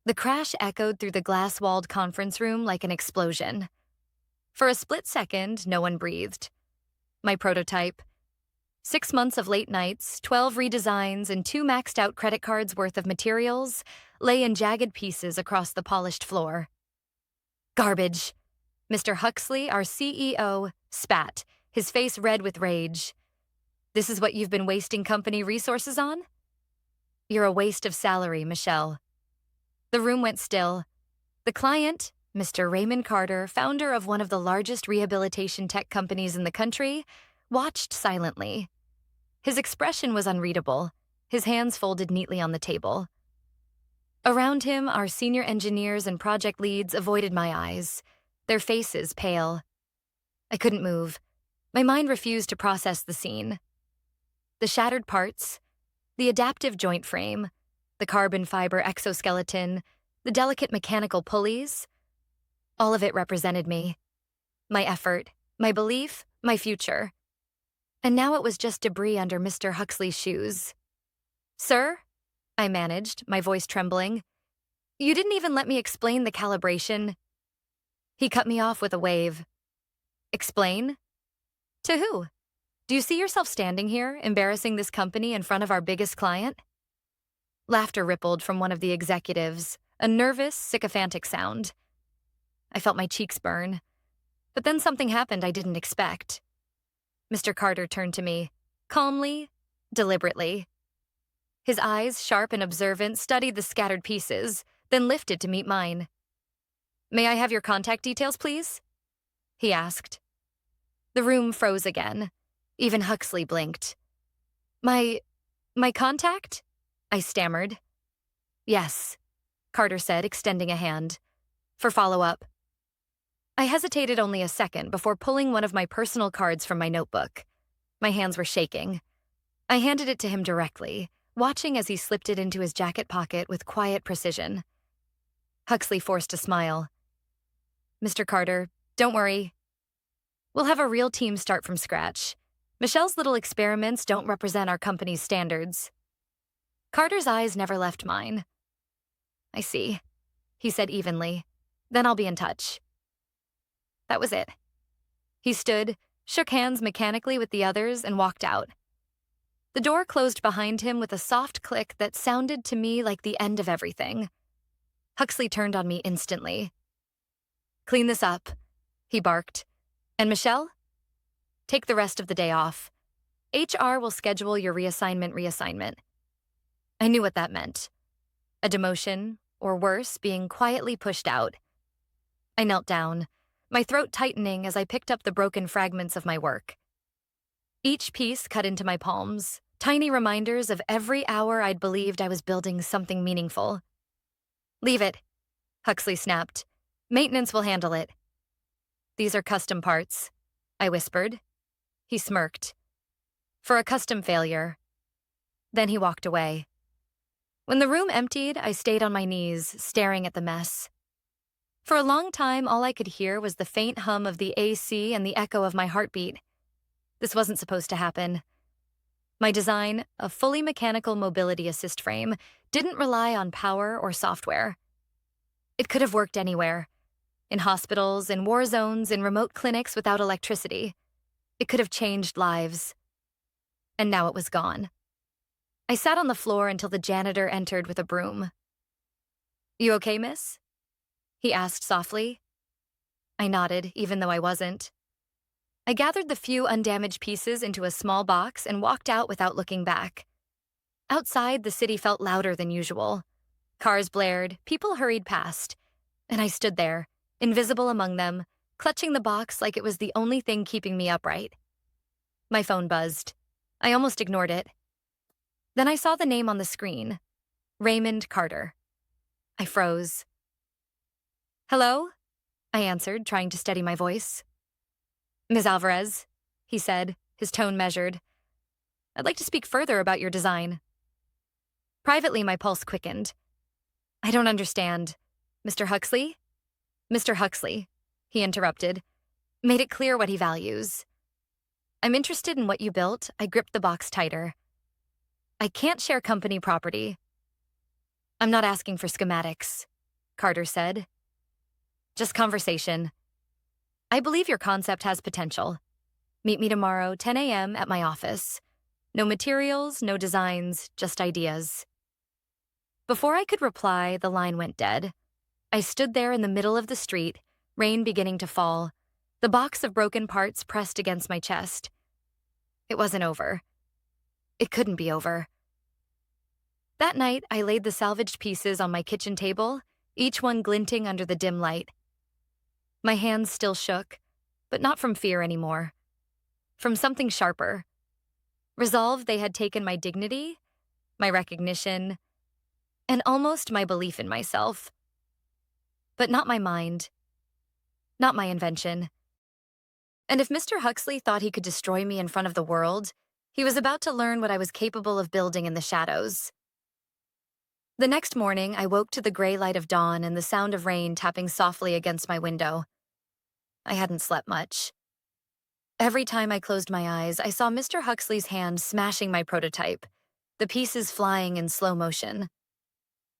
The crash echoed through the glass-walled conference room like an explosion. For a split second, no one breathed. My prototype, 6 months of late nights, 12 redesigns, and 2 maxed-out credit cards worth of materials, lay in jagged pieces across the polished floor. Garbage. Mr. Huxley, our CEO, spat, his face red with rage. This is what you've been wasting company resources on? You're a waste of salary, Michelle. The room went still. The client, Mr. Raymond Carter, founder of one of the largest rehabilitation tech companies in the country, watched silently. His expression was unreadable, his hands folded neatly on the table. Around him, our senior engineers and project leads avoided my eyes, their faces pale. I couldn't move. My mind refused to process the scene. The shattered parts, the adaptive joint frame, the carbon fiber exoskeleton, the delicate mechanical pulleys, all of it represented me. My effort, my belief, my future. And now it was just debris under Mr. Huxley's shoes. Sir? I managed, my voice trembling. You didn't even let me explain the calibration. He cut me off with a wave. Explain? To who? Do you see yourself standing here, embarrassing this company in front of our biggest client? Laughter rippled from one of the executives, a nervous, sycophantic sound. I felt my cheeks burn. But then something happened I didn't expect. Mr. Carter turned to me, calmly, deliberately. His eyes, sharp and observant, studied the scattered pieces, then lifted to meet mine. May I have your contact details, please? He asked. The room froze again. Even Huxley blinked. My contact? I stammered. Yes, Carter said, extending a hand. For follow-up. I hesitated only a second before pulling one of my personal cards from my notebook. My hands were shaking. I handed it to him directly, watching as he slipped it into his jacket pocket with quiet precision. Huxley forced a smile. Mr. Carter, don't worry. We'll have a real team start from scratch. Michelle's little experiments don't represent our company's standards. Carter's eyes never left mine. I see, he said evenly. Then I'll be in touch. That was it. He stood, shook hands mechanically with the others, and walked out. The door closed behind him with a soft click that sounded to me like the end of everything. Huxley turned on me instantly. Clean this up, he barked. And Michelle? Take the rest of the day off. HR will schedule your reassignment. I knew what that meant. A demotion, or worse, being quietly pushed out. I knelt down, my throat tightening as I picked up the broken fragments of my work. Each piece cut into my palms, tiny reminders of every hour I'd believed I was building something meaningful. Leave it, Huxley snapped. Maintenance will handle it. These are custom parts, I whispered. He smirked. For a custom failure. Then he walked away. When the room emptied, I stayed on my knees, staring at the mess. For a long time, all I could hear was the faint hum of the AC and the echo of my heartbeat. This wasn't supposed to happen. My design, a fully mechanical mobility assist frame, didn't rely on power or software. It could have worked anywhere. In hospitals, in war zones, in remote clinics without electricity. It could have changed lives. And now it was gone. I sat on the floor until the janitor entered with a broom. You okay, miss? He asked softly. I nodded, even though I wasn't. I gathered the few undamaged pieces into a small box and walked out without looking back. Outside, the city felt louder than usual. Cars blared, people hurried past, and I stood there, invisible among them, clutching the box like it was the only thing keeping me upright. My phone buzzed. I almost ignored it. Then I saw the name on the screen, Raymond Carter. I froze. Hello? I answered, trying to steady my voice. Ms. Alvarez, he said, his tone measured. I'd like to speak further about your design. Privately, my pulse quickened. I don't understand. Mr. Huxley? Mr. Huxley, he interrupted, made it clear what he values. I'm interested in what you built. I gripped the box tighter. I can't share company property. I'm not asking for schematics. Carter said. Just conversation. I believe your concept has potential. Meet me tomorrow, 10 a.m. at my office. No materials, no designs, just ideas. Before I could reply, the line went dead. I stood there in the middle of the street, rain beginning to fall, the box of broken parts pressed against my chest. It wasn't over. It couldn't be over. That night, I laid the salvaged pieces on my kitchen table, each one glinting under the dim light. My hands still shook, but not from fear anymore. From something sharper. Resolve they had taken my dignity, my recognition, and almost my belief in myself. But not my mind. Not my invention. And if Mr. Huxley thought he could destroy me in front of the world, he was about to learn what I was capable of building in the shadows. The next morning, I woke to the gray light of dawn and the sound of rain tapping softly against my window. I hadn't slept much. Every time I closed my eyes, I saw Mr. Huxley's hand smashing my prototype, the pieces flying in slow motion.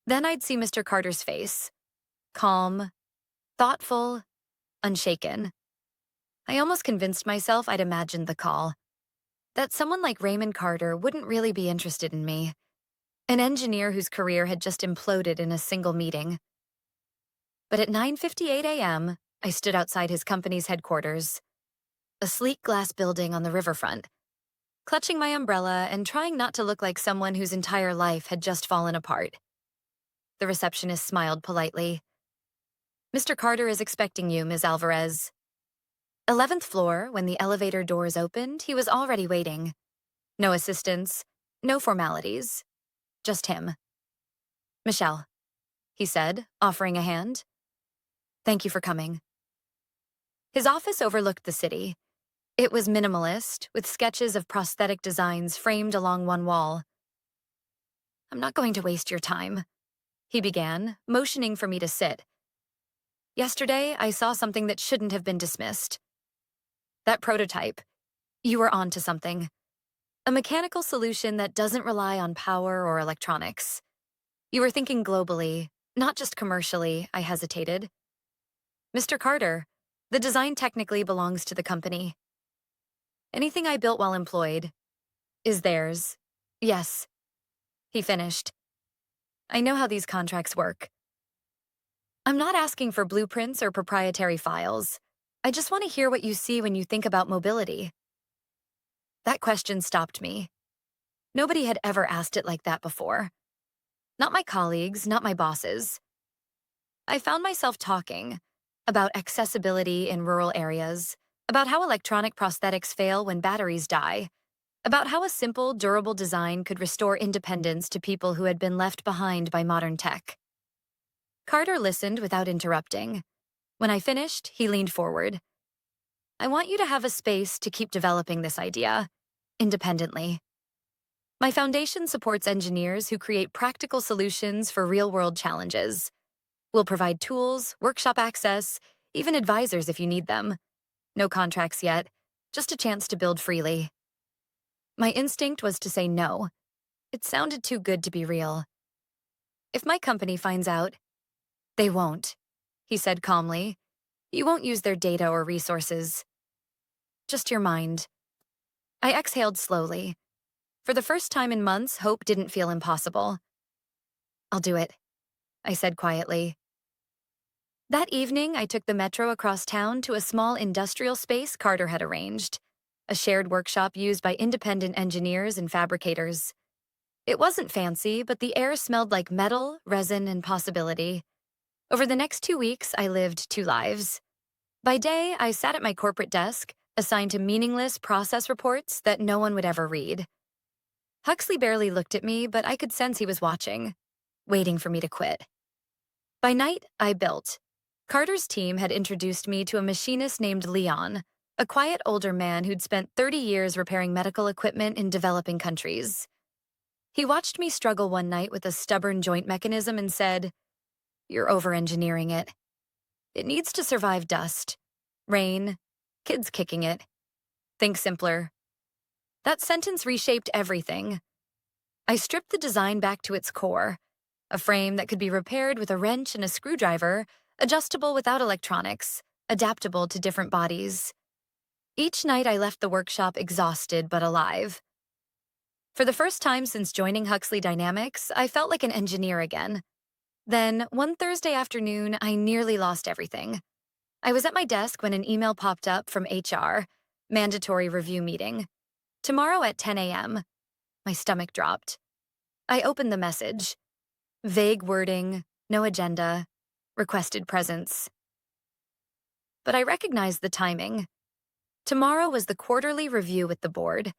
Then I'd see Mr. Carter's face, calm, thoughtful, unshaken. I almost convinced myself I'd imagined the call, that someone like Raymond Carter wouldn't really be interested in me, an engineer whose career had just imploded in a single meeting. But at 9:58 a.m., I stood outside his company's headquarters, a sleek glass building on the riverfront, clutching my umbrella and trying not to look like someone whose entire life had just fallen apart. The receptionist smiled politely. "Mr. Carter is expecting you, Ms. Alvarez." 11th floor, when the elevator doors opened, he was already waiting. No assistants, no formalities, just him. "Michelle," he said, offering a hand. "Thank you for coming." His office overlooked the city. It was minimalist, with sketches of prosthetic designs framed along one wall. "I'm not going to waste your time," he began, motioning for me to sit. "Yesterday, I saw something that shouldn't have been dismissed. That prototype. You were onto something. A mechanical solution that doesn't rely on power or electronics. You were thinking globally, not just commercially," I hesitated. "Mr. Carter, the design technically belongs to the company. Anything I built while employed is theirs. Yes," he finished. "I know how these contracts work. I'm not asking for blueprints or proprietary files. I just want to hear what you see when you think about mobility." That question stopped me. Nobody had ever asked it like that before. Not my colleagues, not my bosses. I found myself talking about accessibility in rural areas, about how electronic prosthetics fail when batteries die, about how a simple, durable design could restore independence to people who had been left behind by modern tech. Carter listened without interrupting. When I finished, he leaned forward. "I want you to have a space to keep developing this idea, independently. My foundation supports engineers who create practical solutions for real-world challenges. We'll provide tools, workshop access, even advisors if you need them. No contracts yet, just a chance to build freely." My instinct was to say no. It sounded too good to be real. "If my company finds out," "They won't," he said calmly. "You won't use their data or resources. Just your mind." I exhaled slowly. For the first time in months, hope didn't feel impossible. "I'll do it," I said quietly. That evening, I took the metro across town to a small industrial space Carter had arranged, a shared workshop used by independent engineers and fabricators. It wasn't fancy, but the air smelled like metal, resin, and possibility. Over the next 2 weeks, I lived 2 lives. By day, I sat at my corporate desk, assigned to meaningless process reports that no one would ever read. Huxley barely looked at me, but I could sense he was watching, waiting for me to quit. By night, I built. Carter's team had introduced me to a machinist named Leon, a quiet older man who'd spent 30 years repairing medical equipment in developing countries. He watched me struggle one night with a stubborn joint mechanism and said, "You're over-engineering it. It needs to survive dust, rain, kids kicking it. Think simpler." That sentence reshaped everything. I stripped the design back to its core, A frame that could be repaired with a wrench and a screwdriver, adjustable without electronics, adaptable to different bodies. Each night I left the workshop exhausted but alive. For the first time since joining Huxley Dynamics, I felt like an engineer again. Then, one Thursday afternoon, I nearly lost everything. I was at my desk when an email popped up from HR, mandatory review meeting. Tomorrow at 10 a.m. My stomach dropped. I opened the message. Vague wording, no agenda, requested presence. But I recognized the timing. Tomorrow was the quarterly review with the board.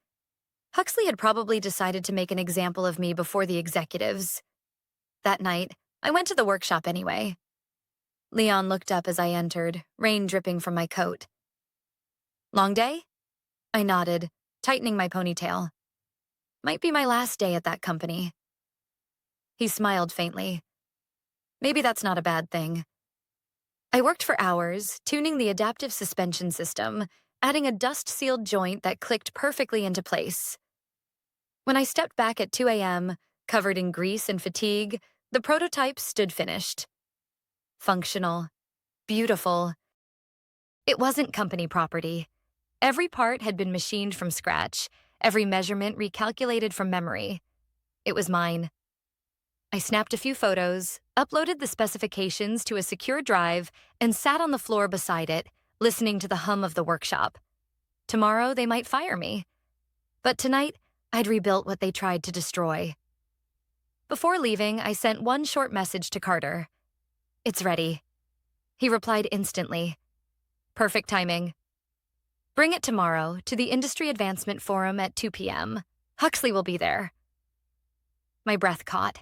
Huxley had probably decided to make an example of me before the executives. That night, I went to the workshop anyway. Leon looked up as I entered, rain dripping from my coat. Long day? I nodded, tightening my ponytail. Might be my last day at that company. He smiled faintly. Maybe that's not a bad thing. I worked for hours, tuning the adaptive suspension system, adding a dust-sealed joint that clicked perfectly into place. When I stepped back at 2 a.m., covered in grease and fatigue, the prototype stood finished. Functional. Beautiful. It wasn't company property. Every part had been machined from scratch, every measurement recalculated from memory. It was mine. I snapped a few photos, uploaded the specifications to a secure drive, and sat on the floor beside it, listening to the hum of the workshop. Tomorrow, they might fire me. But tonight, I'd rebuilt what they tried to destroy. Before leaving, I sent one short message to Carter. It's ready. He replied instantly. Perfect timing. Bring it tomorrow to the Industry Advancement Forum at 2 p.m. Huxley will be there. My breath caught.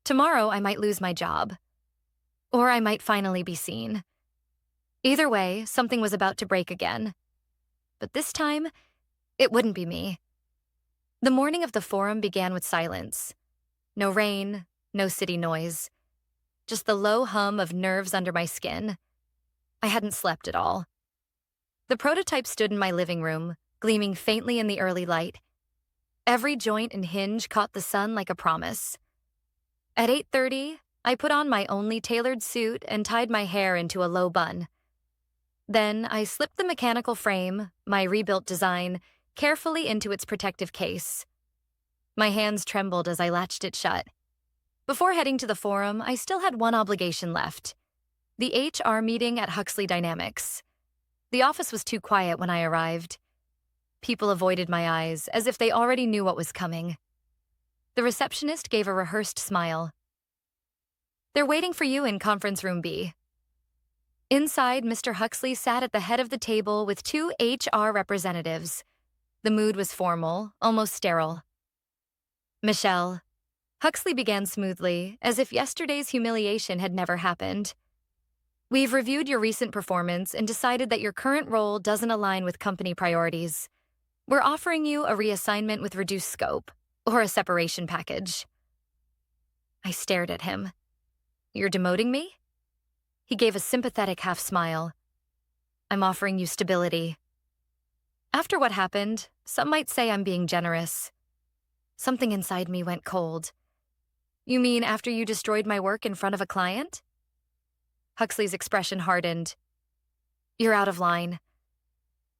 Tomorrow, I might lose my job. Or I might finally be seen. Either way, something was about to break again. But this time, it wouldn't be me. The morning of the forum began with silence. No rain, no city noise. Just the low hum of nerves under my skin. I hadn't slept at all. The prototype stood in my living room, gleaming faintly in the early light. Every joint and hinge caught the sun like a promise. At 8:30, I put on my only tailored suit and tied my hair into a low bun. Then I slipped the mechanical frame, my rebuilt design, carefully into its protective case. My hands trembled as I latched it shut. Before heading to the forum, I still had one obligation left. The HR meeting at Huxley Dynamics. The office was too quiet when I arrived. People avoided my eyes, as if they already knew what was coming. The receptionist gave a rehearsed smile. They're waiting for you in conference room B. Inside, Mr. Huxley sat at the head of the table with 2 HR representatives. The mood was formal, almost sterile. Michelle. Huxley began smoothly, as if yesterday's humiliation had never happened. We've reviewed your recent performance and decided that your current role doesn't align with company priorities. We're offering you a reassignment with reduced scope, or a separation package. I stared at him. You're demoting me? He gave a sympathetic half smile. I'm offering you stability. After what happened, some might say I'm being generous. Something inside me went cold. You mean after you destroyed my work in front of a client? Huxley's expression hardened. You're out of line.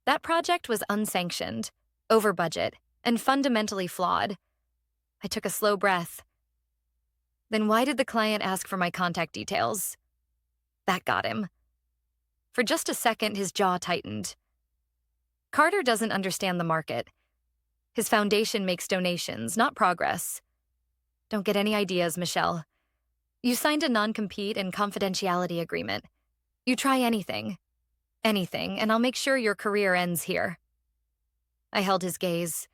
That project was unsanctioned, over budget, and fundamentally flawed. I took a slow breath. Then why did the client ask for my contact details? That got him. For just a second, his jaw tightened. Carter doesn't understand the market. His foundation makes donations, not progress. Don't get any ideas, Michelle. You signed a non-compete and confidentiality agreement. You try anything, and I'll make sure your career ends here. I held his gaze.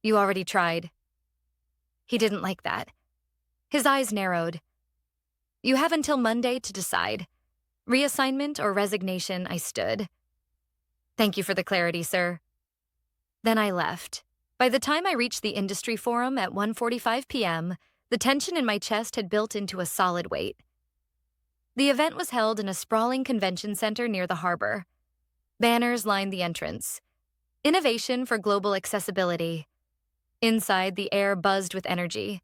You already tried. He didn't like that. His eyes narrowed. You have until Monday to decide. Reassignment or resignation, I stood. Thank you for the clarity, sir. Then I left. By the time I reached the industry forum at 1:45 p.m., the tension in my chest had built into a solid weight. The event was held in a sprawling convention center near the harbor. Banners lined the entrance. Innovation for global accessibility. Inside, the air buzzed with energy.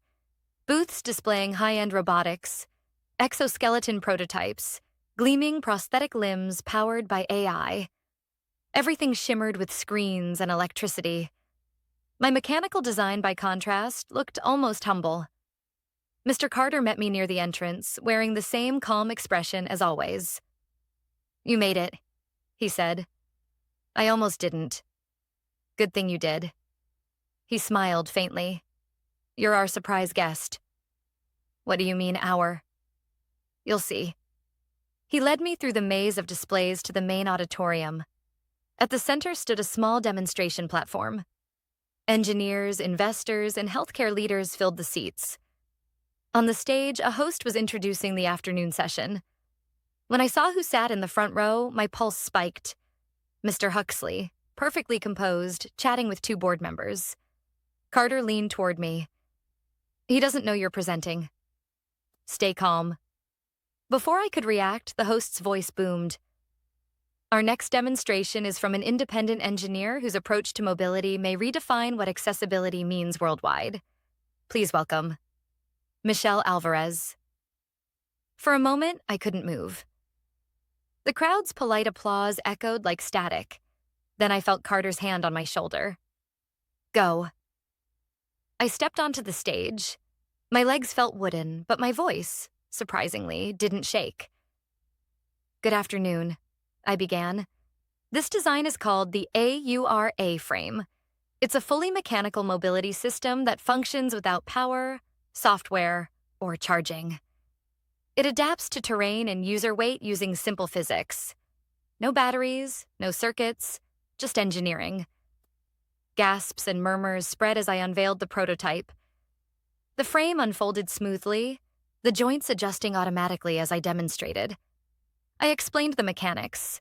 Booths displaying high-end robotics, exoskeleton prototypes, gleaming prosthetic limbs powered by AI. Everything shimmered with screens and electricity. My mechanical design, by contrast, looked almost humble. Mr. Carter met me near the entrance, wearing the same calm expression as always. "You made it," he said. "I almost didn't. Good thing you did." He smiled faintly. "You're our surprise guest." "What do you mean, our?" "You'll see." He led me through the maze of displays to the main auditorium. At the center stood a small demonstration platform. Engineers, investors, and healthcare leaders filled the seats. On the stage, a host was introducing the afternoon session. When I saw who sat in the front row, my pulse spiked. Mr. Huxley, perfectly composed, chatting with two board members. Carter leaned toward me. "He doesn't know you're presenting. Stay calm." Before I could react, the host's voice boomed. "Our next demonstration is from an independent engineer whose approach to mobility may redefine what accessibility means worldwide. Please welcome Michelle Alvarez." For a moment, I couldn't move. The crowd's polite applause echoed like static. Then I felt Carter's hand on my shoulder. "Go." I stepped onto the stage. My legs felt wooden, but my voice, surprisingly, didn't shake. "Good afternoon," I began. "This design is called the AURA frame. It's a fully mechanical mobility system that functions without power, software, or charging. It adapts to terrain and user weight using simple physics. No batteries, no circuits, just engineering." Gasps and murmurs spread as I unveiled the prototype. The frame unfolded smoothly, the joints adjusting automatically as I demonstrated. I explained the mechanics,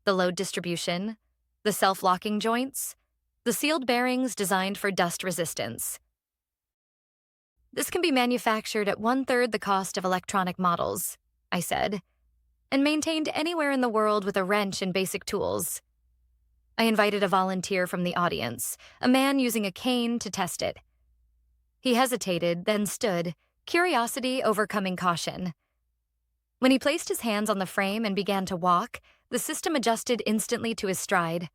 the load distribution, the self-locking joints, the sealed bearings designed for dust resistance. "This can be manufactured at 1/3 the cost of electronic models," I said, "and maintained anywhere in the world with a wrench and basic tools." I invited a volunteer from the audience, a man using a cane, to test it. He hesitated, then stood, curiosity overcoming caution. When he placed his hands on the frame and began to walk, the system adjusted instantly to his stride.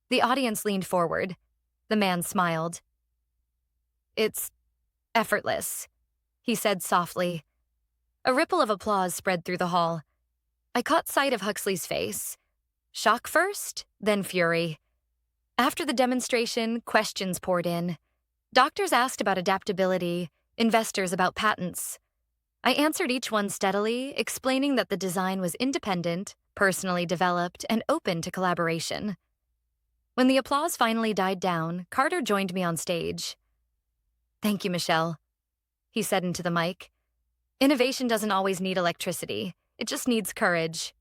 The audience leaned forward. The man smiled. "It's effortless," he said softly. A ripple of applause spread through the hall. I caught sight of Huxley's face. Shock first, then fury. After the demonstration, questions poured in. Doctors asked about adaptability, investors about patents. I answered each one steadily, explaining that the design was independent, personally developed, and open to collaboration. When the applause finally died down, Carter joined me on stage. "Thank you, Michelle," he said into the mic. "Innovation doesn't always need electricity. It just needs courage."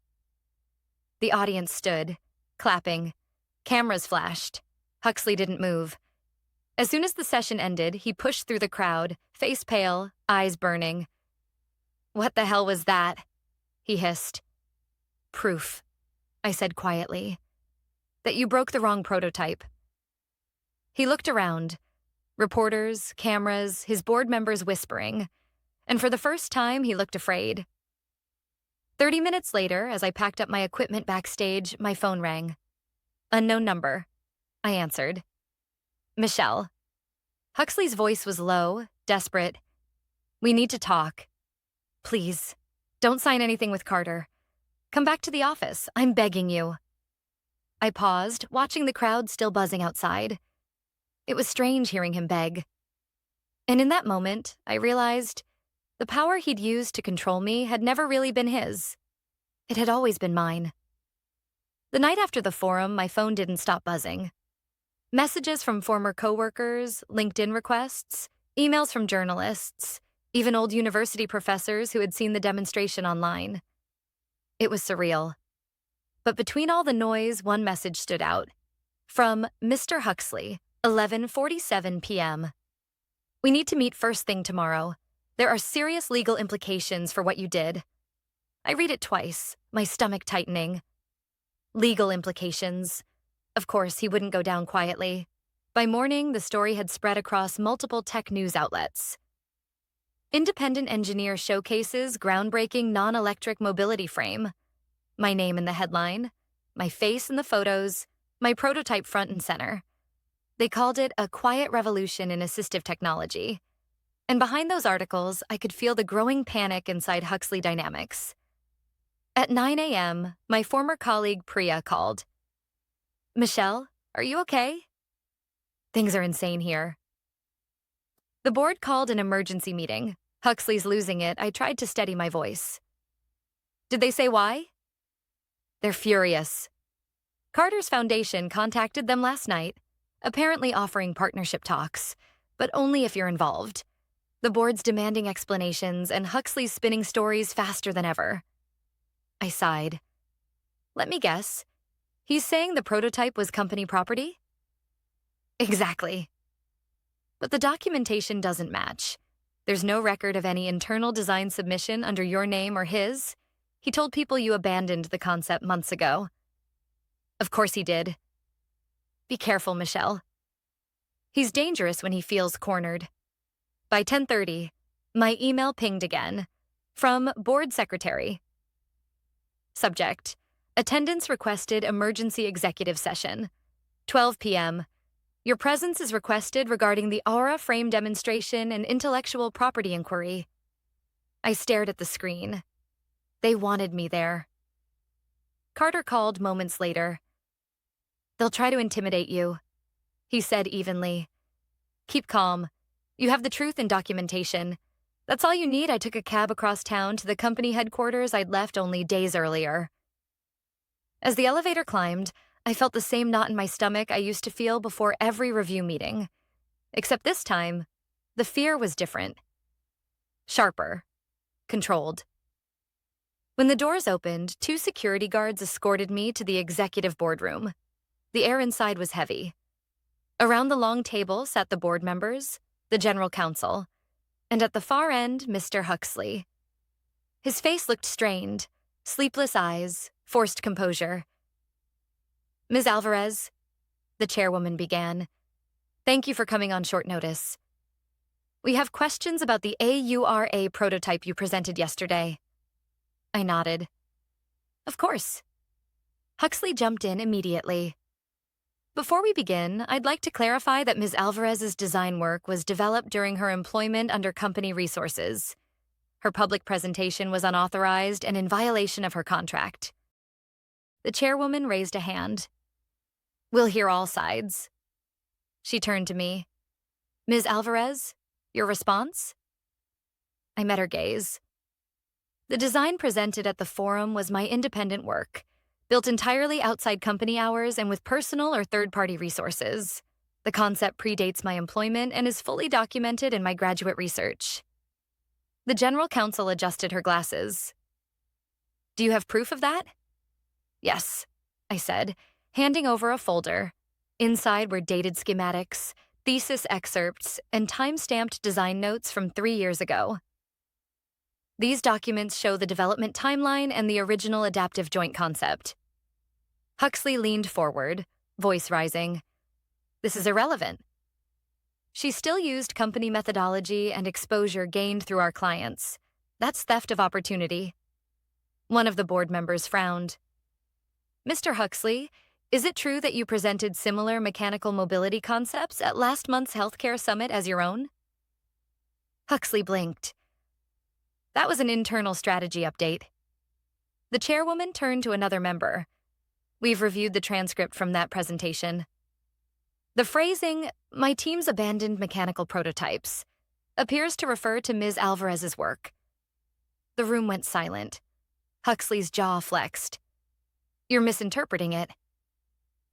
The audience stood, clapping. Cameras flashed. Huxley didn't move. As soon as the session ended, he pushed through the crowd, face pale, eyes burning. "What the hell was that?" he hissed. "Proof," I said quietly, "that you broke the wrong prototype." He looked around. Reporters, cameras, his board members whispering. And for the first time, he looked afraid. 30 minutes later, as I packed up my equipment backstage, my phone rang. "Unknown number," I answered. "Michelle." Huxley's voice was low, desperate. "We need to talk. Please, don't sign anything with Carter. Come back to the office. I'm begging you." I paused, watching the crowd still buzzing outside. It was strange hearing him beg. And in that moment, I realized the power he'd used to control me had never really been his. It had always been mine. The night after the forum, my phone didn't stop buzzing. Messages from former coworkers, LinkedIn requests, emails from journalists, even old university professors who had seen the demonstration online. It was surreal. But between all the noise, one message stood out. From Mr. Huxley, 11:47 p.m. "We need to meet first thing tomorrow. There are serious legal implications for what you did." I read it twice, my stomach tightening. Legal implications. Of course, he wouldn't go down quietly. By morning, the story had spread across multiple tech news outlets. Independent engineer showcases groundbreaking non-electric mobility frame. My name in the headline, my face in the photos, my prototype front and center. They called it a quiet revolution in assistive technology. And behind those articles, I could feel the growing panic inside Huxley Dynamics. At 9 a.m., my former colleague Priya called. "Michelle, are you okay?" "Things are insane here." The board called an emergency meeting. Huxley's losing it. I tried to steady my voice. "Did they say why?" "They're furious. Carter's Foundation contacted them last night, apparently offering partnership talks, but only if you're involved. The board's demanding explanations, and Huxley's spinning stories faster than ever." I sighed. "Let me guess. He's saying the prototype was company property?" "Exactly. But the documentation doesn't match. There's no record of any internal design submission under your name or his. He told people you abandoned the concept months ago." "Of course he did." "Be careful, Michelle. He's dangerous when he feels cornered." By 10:30, my email pinged again. From Board Secretary. Subject: Attendance requested emergency executive session. 12 p.m. Your presence is requested regarding the Aura frame demonstration and intellectual property inquiry. I stared at the screen. They wanted me there. Carter called moments later. "They'll try to intimidate you," he said evenly. "Keep calm. You have the truth and documentation. That's all you need." I took a cab across town to the company headquarters I'd left only days earlier. As the elevator climbed, I felt the same knot in my stomach I used to feel before every review meeting. Except this time, the fear was different. Sharper. Controlled. When the doors opened, 2 security guards escorted me to the executive boardroom. The air inside was heavy. Around the long table sat the board members, the general counsel, and at the far end, Mr. Huxley. His face looked strained, sleepless eyes, forced composure. "Ms. Alvarez," the chairwoman began, "thank you for coming on short notice. We have questions about the AURA prototype you presented yesterday." I nodded. "Of course." Huxley jumped in immediately. "Before we begin, I'd like to clarify that Ms. Alvarez's design work was developed during her employment under company resources. Her public presentation was unauthorized and in violation of her contract." The chairwoman raised a hand. "We'll hear all sides." She turned to me. "Ms. Alvarez, your response?" I met her gaze. The design presented at the forum was my independent work, built entirely outside company hours and with personal or third-party resources. The concept predates my employment and is fully documented in my graduate research. The general counsel adjusted her glasses. "Do you have proof of that?" "Yes," I said, handing over a folder. Inside were dated schematics, thesis excerpts, and time-stamped design notes from 3 years ago. These documents show the development timeline and the original adaptive joint concept. Huxley leaned forward, voice rising. "This is irrelevant." She still used company methodology and exposure gained through our clients. That's theft of opportunity. One of the board members frowned. "Mr. Huxley, is it true that you presented similar mechanical mobility concepts at last month's healthcare summit as your own?" Huxley blinked. "That was an internal strategy update." The chairwoman turned to another member. "We've reviewed the transcript from that presentation. The phrasing, 'my team's abandoned mechanical prototypes,' appears to refer to Ms. Alvarez's work." The room went silent. Huxley's jaw flexed. "You're misinterpreting it."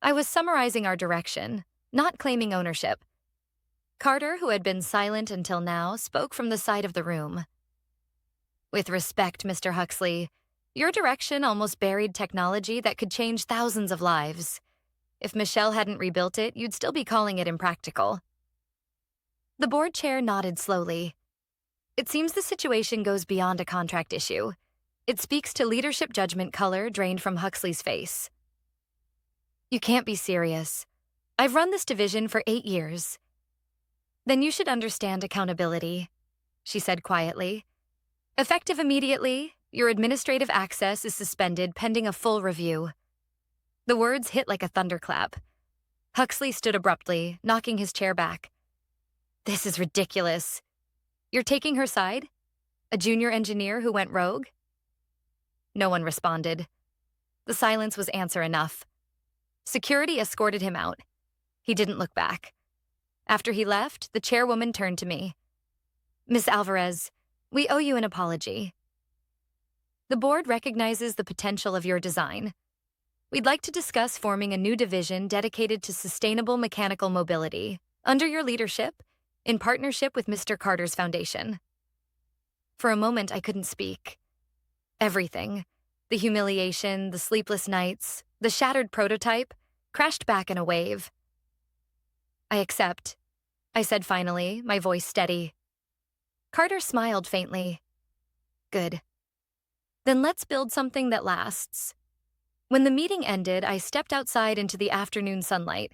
I was summarizing our direction, not claiming ownership. Carter, who had been silent until now, spoke from the side of the room. "With respect, Mr. Huxley, your direction almost buried technology that could change thousands of lives. If Michelle hadn't rebuilt it, you'd still be calling it impractical." The board chair nodded slowly. "It seems the situation goes beyond a contract issue. It speaks to leadership judgment color drained from Huxley's face." "You can't be serious. I've run this division for 8 years. Then you should understand accountability. she said quietly. Effective immediately, your administrative access is suspended pending a full review. The words hit like a thunderclap. Huxley stood abruptly, knocking his chair back. This is ridiculous. You're taking her side? A junior engineer who went rogue? No one responded. The silence was answer enough. Security escorted him out. He didn't look back. After he left, the chairwoman turned to me. Miss Alvarez, we owe you an apology. The board recognizes the potential of your design. We'd like to discuss forming a new division dedicated to sustainable mechanical mobility, under your leadership, in partnership with Mr. Carter's foundation. For a moment, I couldn't speak. Everything, the humiliation, the sleepless nights, the shattered prototype, crashed back in a wave. I accept, I said finally, my voice steady. Carter smiled faintly. Good. Then let's build something that lasts. When the meeting ended, I stepped outside into the afternoon sunlight.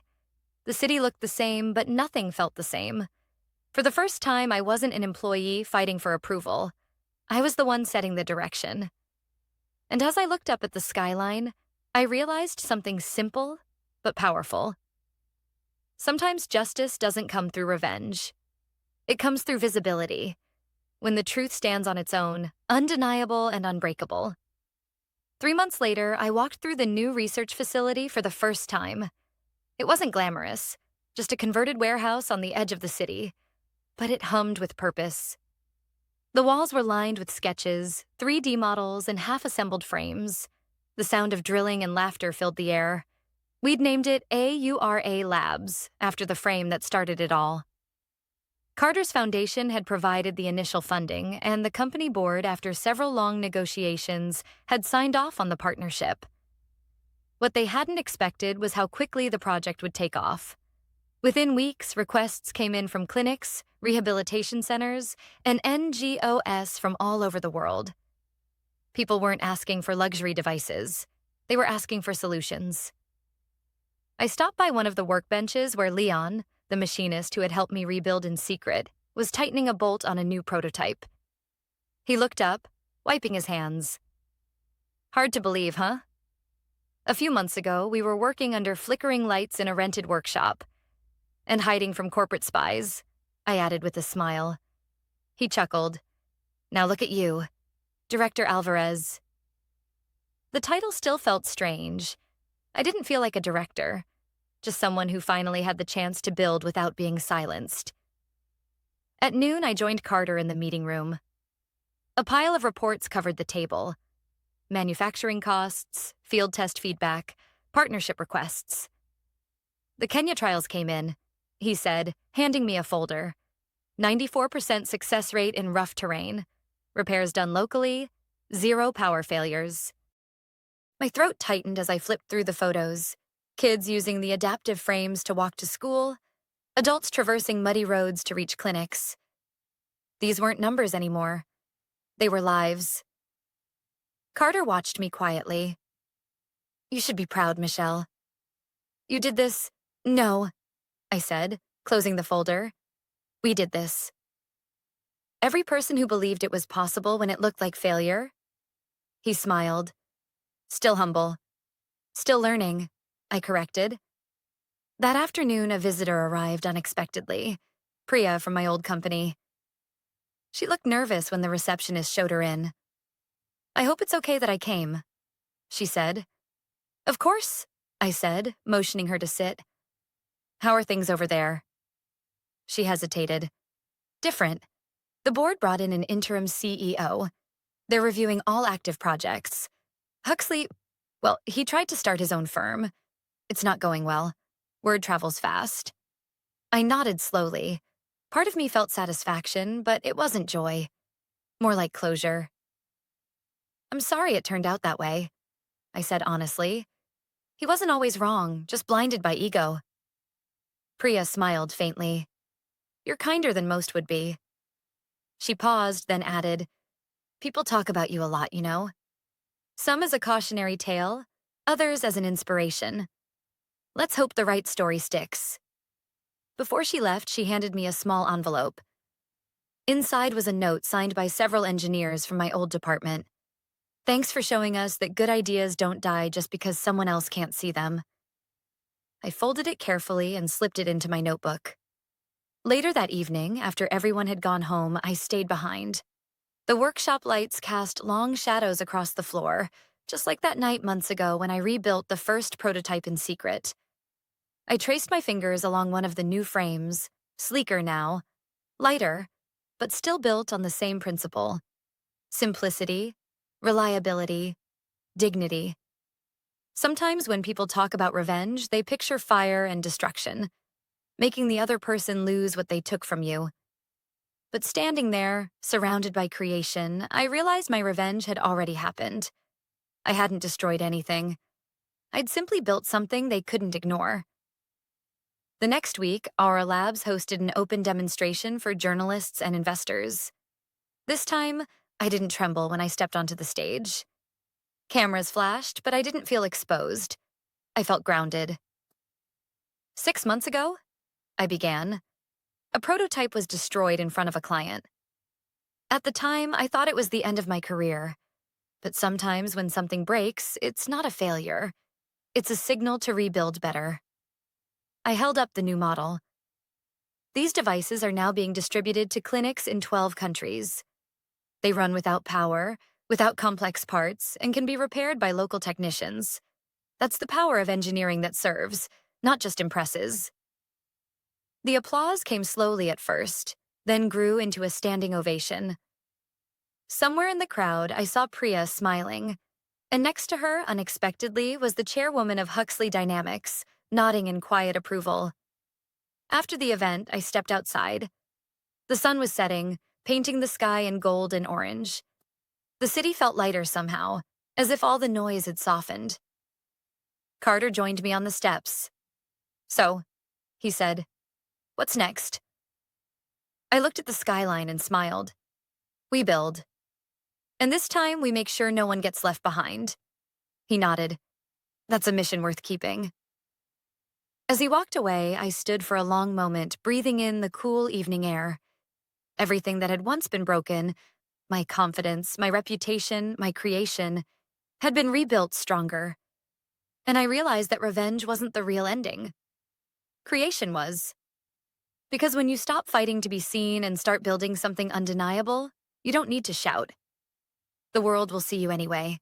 The city looked the same, but nothing felt the same. For the first time, I wasn't an employee fighting for approval. I was the one setting the direction. And as I looked up at the skyline, I realized something simple but powerful. Sometimes justice doesn't come through revenge. It comes through visibility, when the truth stands on its own, undeniable and unbreakable. 3 months later, I walked through the new research facility for the first time. It wasn't glamorous, just a converted warehouse on the edge of the city, but it hummed with purpose. The walls were lined with sketches, 3D models, and half-assembled frames. The sound of drilling and laughter filled the air. We'd named it AURA Labs, after the frame that started it all. Carter's foundation had provided the initial funding, and the company board, after several long negotiations, had signed off on the partnership. What they hadn't expected was how quickly the project would take off. Within weeks, requests came in from clinics, rehabilitation centers, and NGOs from all over the world. People weren't asking for luxury devices. They were asking for solutions. I stopped by one of the workbenches where Leon, the machinist who had helped me rebuild in secret, was tightening a bolt on a new prototype. He looked up, wiping his hands. Hard to believe, huh? A few months ago, we were working under flickering lights in a rented workshop. And hiding from corporate spies, I added with a smile. He chuckled. Now look at you, Director Alvarez. The title still felt strange. I didn't feel like a director, just someone who finally had the chance to build without being silenced. At noon, I joined Carter in the meeting room. A pile of reports covered the table. Manufacturing costs, field test feedback, partnership requests. The Kenya trials came in, he said, handing me a folder. 94% success rate in rough terrain. Repairs done locally, 0 power failures. My throat tightened as I flipped through the photos. Kids using the adaptive frames to walk to school, adults traversing muddy roads to reach clinics. These weren't numbers anymore. They were lives. Carter watched me quietly. You should be proud, Michelle. You did this? No, I said, closing the folder. We did this. Every person who believed it was possible when it looked like failure. He smiled. Still humble. Still learning, I corrected. That afternoon, a visitor arrived unexpectedly. Priya from my old company. She looked nervous when the receptionist showed her in. I hope it's okay that I came, she said. Of course, I said, motioning her to sit. How are things over there? She hesitated. Different. The board brought in an interim CEO. They're reviewing all active projects. Huxley, well, he tried to start his own firm. It's not going well. Word travels fast. I nodded slowly. Part of me felt satisfaction, but it wasn't joy. More like closure. I'm sorry it turned out that way, I said honestly. He wasn't always wrong, just blinded by ego. Priya smiled faintly. You're kinder than most would be. She paused, then added, People talk about you a lot, you know. Some as a cautionary tale, others as an inspiration. Let's hope the right story sticks. Before she left, she handed me a small envelope. Inside was a note signed by several engineers from my old department. Thanks for showing us that good ideas don't die just because someone else can't see them. I folded it carefully and slipped it into my notebook. Later that evening, after everyone had gone home, I stayed behind. The workshop lights cast long shadows across the floor, just like that night months ago when I rebuilt the first prototype in secret. I traced my fingers along one of the new frames, sleeker now, lighter, but still built on the same principle: simplicity, reliability, dignity. Sometimes when people talk about revenge, they picture fire and destruction, making the other person lose what they took from you. But standing there, surrounded by creation, I realized my revenge had already happened. I hadn't destroyed anything. I'd simply built something they couldn't ignore. The next week, our labs hosted an open demonstration for journalists and investors. This time, I didn't tremble when I stepped onto the stage. Cameras flashed, but I didn't feel exposed. I felt grounded. 6 months ago, I began. A prototype was destroyed in front of a client. At the time, I thought it was the end of my career. But sometimes when something breaks, it's not a failure. It's a signal to rebuild better. I held up the new model. These devices are now being distributed to clinics in 12 countries. They run without power, without complex parts, and can be repaired by local technicians. That's the power of engineering that serves, not just impresses. The applause came slowly at first, then grew into a standing ovation. Somewhere in the crowd, I saw Priya smiling, and next to her, unexpectedly, was the chairwoman of Huxley Dynamics, nodding in quiet approval. After the event, I stepped outside. The sun was setting, painting the sky in gold and orange. The city felt lighter somehow, as if all the noise had softened. Carter joined me on the steps. "So," he said, "what's next?" I looked at the skyline and smiled. "We build. And this time we make sure no one gets left behind." He nodded. "That's a mission worth keeping." As he walked away, I stood for a long moment, breathing in the cool evening air. Everything that had once been broken, my confidence, my reputation, my creation, had been rebuilt stronger. And I realized that revenge wasn't the real ending. Creation was. Because when you stop fighting to be seen and start building something undeniable, you don't need to shout. The world will see you anyway.